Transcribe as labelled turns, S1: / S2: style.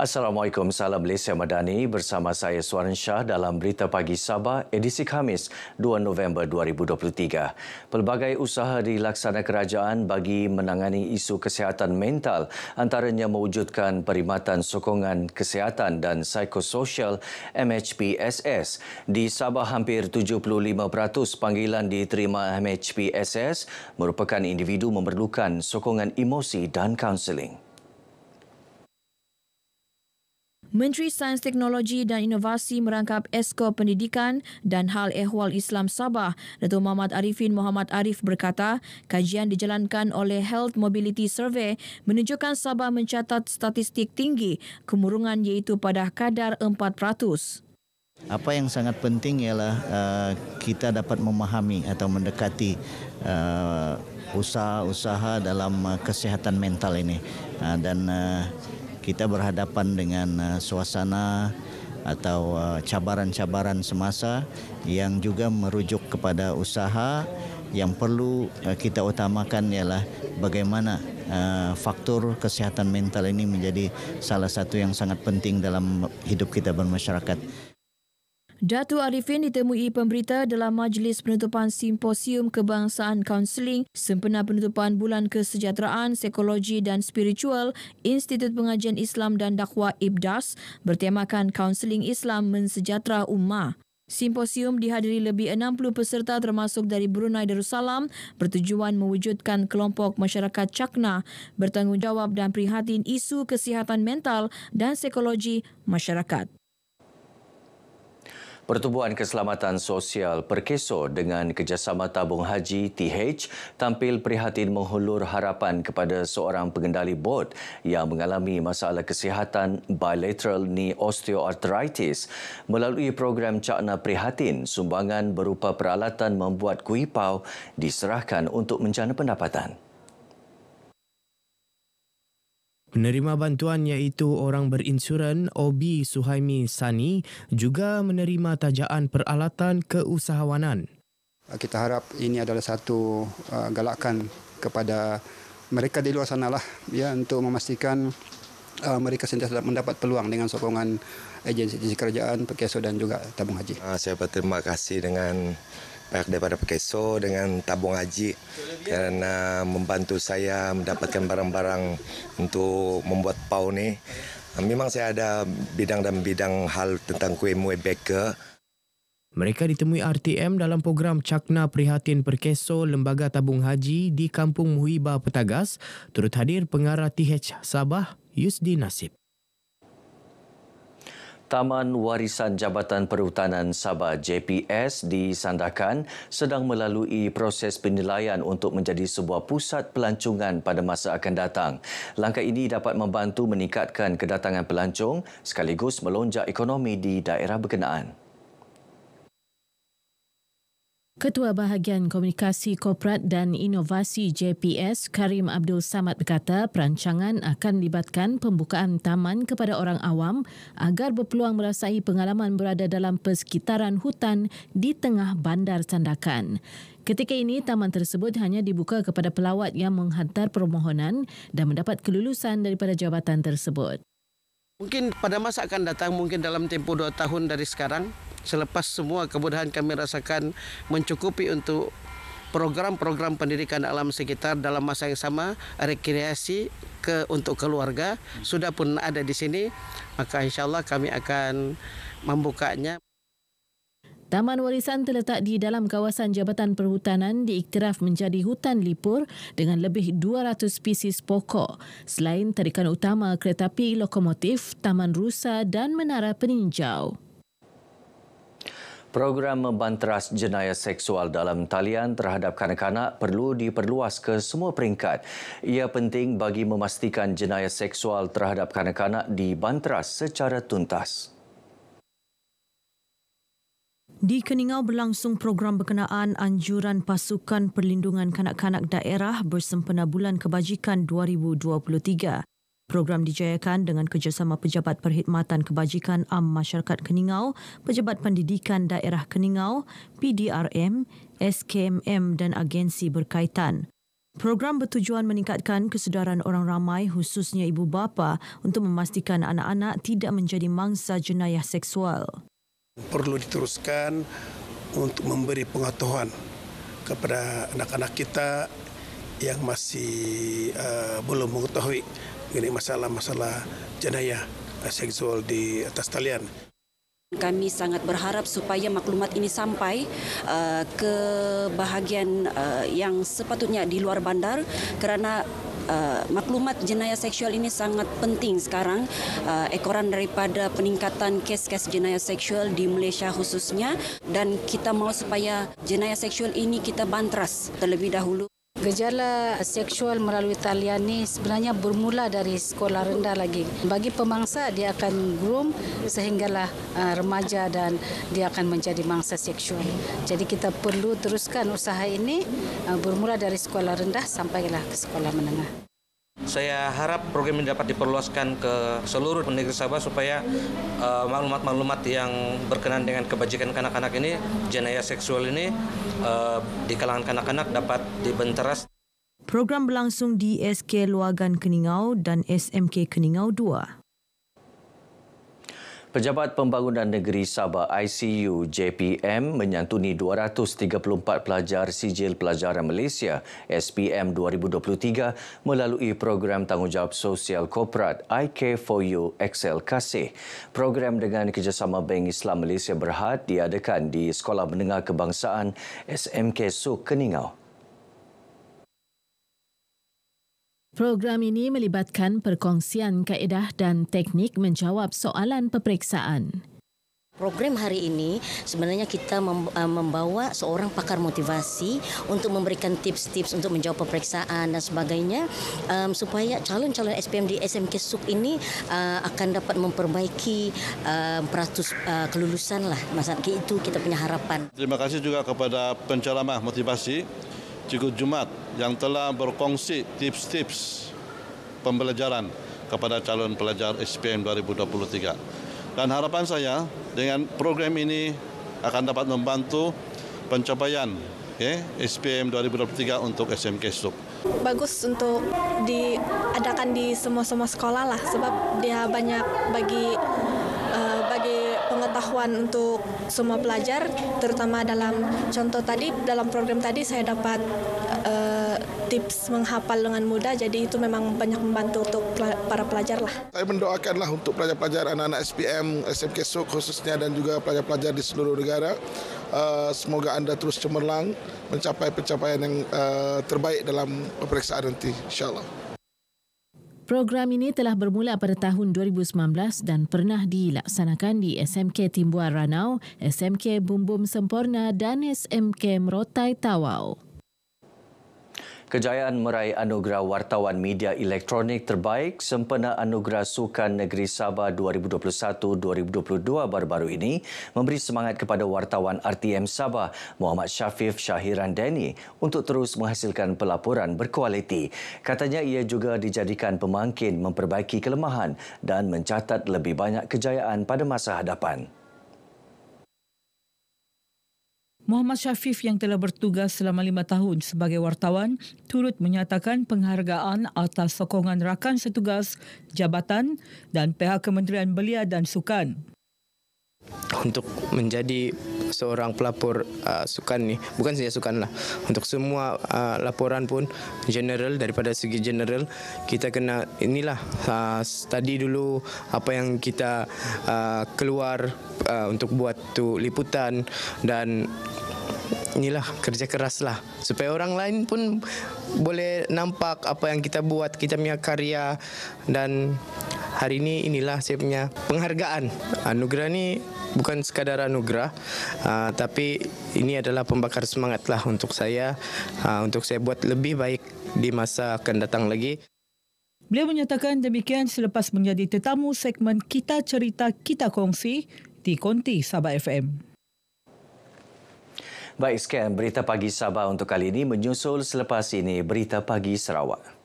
S1: Assalamualaikum, salam Malaysia Madani bersama saya Suaran Shah dalam Berita Pagi Sabah edisi Khamis 2 November 2023. Pelbagai usaha dilaksana kerajaan bagi menangani isu kesihatan mental, antaranya mewujudkan perkhidmatan sokongan kesihatan dan psikososial MHPSS. Di Sabah, hampir 75% panggilan diterima MHPSS merupakan individu memerlukan sokongan emosi dan kaunseling.
S2: Menteri Sains Teknologi dan Inovasi merangkap Esko Pendidikan dan Hal Ehwal Islam Sabah, Datuk Muhammad Arifin Muhammad Arif berkata, kajian dijalankan oleh Health Mobility Survey menunjukkan Sabah mencatat statistik tinggi kemurungan iaitu pada kadar 4%.
S3: Apa yang sangat penting ialah kita dapat memahami atau mendekati usaha-usaha dalam kesihatan mental ini dan kita berhadapan dengan suasana atau cabaran-cabaran semasa yang juga merujuk kepada usaha. Yang perlu kita utamakan ialah bagaimana faktor kesihatan mental ini menjadi salah satu yang sangat penting dalam hidup kita bermasyarakat.
S2: Datuk Arifin ditemui pemberita dalam majlis penutupan Simposium Kebangsaan Kaunseling sempena penutupan Bulan Kesejahteraan, Psikologi dan Spiritual Institut Pengajian Islam dan Dakwah IBDAS bertemakan Kaunseling Islam Mensejahtera Ummah. Simposium dihadiri lebih 60 peserta termasuk dari Brunei Darussalam bertujuan mewujudkan kelompok masyarakat cakna bertanggungjawab dan prihatin isu kesihatan mental dan psikologi masyarakat.
S1: Pertubuhan Keselamatan Sosial Perkeso dengan kerjasama Tabung Haji TH tampil prihatin menghulur harapan kepada seorang pengendali bot yang mengalami masalah kesihatan bilateral knee osteoarthritis. Melalui program Cakna Prihatin, sumbangan berupa peralatan membuat kuih pau diserahkan untuk menjana pendapatan.
S4: Penerima bantuan iaitu orang berinsuran Obi Suhaimi Sani juga menerima tajaan peralatan keusahawanan.
S5: Kita harap ini adalah satu galakan kepada mereka di luar sana ya, untuk memastikan mereka sentiasa mendapat peluang dengan sokongan agensi kerajaan, Perkeso dan juga Tabung Haji.
S6: Saya berterima kasih dengan pihak daripada Perkeso dengan Tabung Haji kerana membantu saya mendapatkan barang-barang untuk membuat pau ni. Memang saya ada bidang dan bidang hal tentang kuih muih baker.
S4: Mereka ditemui RTM dalam program Cakna Prihatin Perkeso Lembaga Tabung Haji di Kampung Muhibah Petagas. Turut hadir pengarah TH Sabah, Yusdi Nasib.
S1: Taman Warisan Jabatan Perhutanan Sabah JPS di Sandakan sedang melalui proses penilaian untuk menjadi sebuah pusat pelancongan pada masa akan datang. Langkah ini dapat membantu meningkatkan kedatangan pelancong sekaligus melonjak ekonomi di daerah berkenaan.
S7: Ketua Bahagian Komunikasi Korporat dan Inovasi JPS, Karim Abdul Samad berkata perancangan akan libatkan pembukaan taman kepada orang awam agar berpeluang merasai pengalaman berada dalam persekitaran hutan di tengah bandar Sandakan. Ketika ini, taman tersebut hanya dibuka kepada pelawat yang menghantar permohonan dan mendapat kelulusan daripada jabatan tersebut.
S8: Mungkin pada masa akan datang, mungkin dalam tempoh 2 tahun dari sekarang, selepas semua kemudahan kami rasakan mencukupi untuk program-program pendidikan alam sekitar dalam masa yang sama, rekreasi untuk keluarga sudah pun ada di sini, maka insyaAllah kami akan membukanya.
S7: Taman warisan terletak di dalam kawasan Jabatan Perhutanan diiktiraf menjadi hutan lipur dengan lebih 200 spesies pokok. Selain tarikan utama kereta api lokomotif, taman rusa dan menara peninjau.
S1: Program membanteras jenayah seksual dalam talian terhadap kanak-kanak perlu diperluas ke semua peringkat. Ia penting bagi memastikan jenayah seksual terhadap kanak-kanak dibanteras secara tuntas.
S2: Di Keningau berlangsung program berkenaan anjuran Pasukan Perlindungan Kanak-kanak Daerah bersempena Bulan Kebajikan 2023. Program dijayakan dengan kerjasama Pejabat Perkhidmatan Kebajikan Am Masyarakat Keningau, Pejabat Pendidikan Daerah Keningau, PDRM, SKMM dan agensi berkaitan. Program bertujuan meningkatkan kesedaran orang ramai khususnya ibu bapa untuk memastikan anak-anak tidak menjadi mangsa jenayah seksual.
S9: Perlu diteruskan untuk memberi pengetahuan kepada anak-anak kita yang masih belum mengetahui mengenai masalah-masalah jenayah seksual di atas talian.
S10: Kami sangat berharap supaya maklumat ini sampai ke bahagian yang sepatutnya di luar bandar kerana maklumat jenayah seksual ini sangat penting sekarang, ekoran daripada peningkatan kes-kes jenayah seksual di Malaysia khususnya, dan kita mahu supaya jenayah seksual ini kita bantras terlebih dahulu.
S11: Gejala seksual melalui talian ini sebenarnya bermula dari sekolah rendah lagi. Bagi pemangsa, dia akan groom sehinggalah remaja dan dia akan menjadi mangsa seksual. Jadi kita perlu teruskan usaha ini bermula dari sekolah rendah sampailah ke sekolah menengah.
S12: Saya harap program ini dapat diperluaskan ke seluruh negeri Sabah supaya maklumat-maklumat yang berkenaan dengan kebajikan kanak-kanak ini, jenayah seksual ini di kalangan kanak-kanak dapat dibenteras.
S2: Program berlangsung di SK Luagan Keningau dan SMK Keningau 2.
S1: Pejabat Pembangunan Negeri Sabah ICU JPM menyantuni 234 pelajar Sijil Pelajaran Malaysia SPM 2023 melalui program Tanggungjawab Sosial Korporat IK4U Excel Kasih. Program dengan kerjasama Bank Islam Malaysia Berhad diadakan di Sekolah Menengah Kebangsaan SMK Suk Keningau.
S7: Program ini melibatkan perkongsian kaedah dan teknik menjawab soalan peperiksaan.
S13: Program hari ini sebenarnya kita membawa seorang pakar motivasi untuk memberikan tips-tips untuk menjawab peperiksaan dan sebagainya supaya calon-calon SPM di SMK Suk ini akan dapat memperbaiki peratus kelulusan lah. Maksudnya itu kita punya harapan.
S14: Terima kasih juga kepada penceramah motivasi Cikgu Jumat yang telah berkongsi tips-tips pembelajaran kepada calon pelajar SPM 2023. Dan harapan saya dengan program ini akan dapat membantu pencapaian SPM 2023 untuk SMK Suk.
S15: Bagus untuk diadakan di semua-semua sekolah lah sebab dia banyak bagi pengetahuan untuk semua pelajar, terutama dalam contoh tadi, dalam program tadi saya dapat tips menghafal dengan mudah, jadi itu memang banyak membantu untuk para pelajar lah.
S16: Saya mendoakanlah untuk pelajar-pelajar anak-anak SPM, SMK Suk khususnya dan juga pelajar-pelajar di seluruh negara. Semoga anda terus cemerlang mencapai pencapaian yang terbaik dalam peperiksaan nanti, insyaAllah.
S7: Program ini telah bermula pada tahun 2019 dan pernah dilaksanakan di SMK Timbuan Ranau, SMK Bumbum Semporna dan SMK Merotai Tawau.
S1: Kejayaan meraih anugerah wartawan media elektronik terbaik sempena Anugerah Sukan Negeri Sabah 2021-2022 baru-baru ini memberi semangat kepada wartawan RTM Sabah Muhammad Syafif Syahiran Dani untuk terus menghasilkan pelaporan berkualiti. Katanya ia juga dijadikan pemangkin memperbaiki kelemahan dan mencatat lebih banyak kejayaan pada masa hadapan.
S17: Muhammad Syafif yang telah bertugas selama 5 tahun sebagai wartawan turut menyatakan penghargaan atas sokongan rakan setugas, jabatan dan pihak Kementerian Belia dan Sukan.
S4: Untuk menjadi seorang pelapor sukan ni, bukan saja sukan lah, untuk semua laporan pun general, daripada segi general kita kena study dulu apa yang kita keluar untuk buat tu liputan, dan inilah kerja keras lah supaya orang lain pun boleh nampak apa yang kita buat, kita punya karya. Dan hari ini inilah saya punya penghargaan. Anugerah ni bukan sekadar anugerah, tapi ini adalah pembakar semangat lah untuk saya buat lebih baik di masa akan datang lagi.
S17: Beliau menyatakan demikian selepas menjadi tetamu segmen Kita Cerita Kita Kongsi di Konti Sabah FM.
S1: Baik, sekian Berita Pagi Sabah untuk kali ini. Menyusul selepas ini Berita Pagi Sarawak.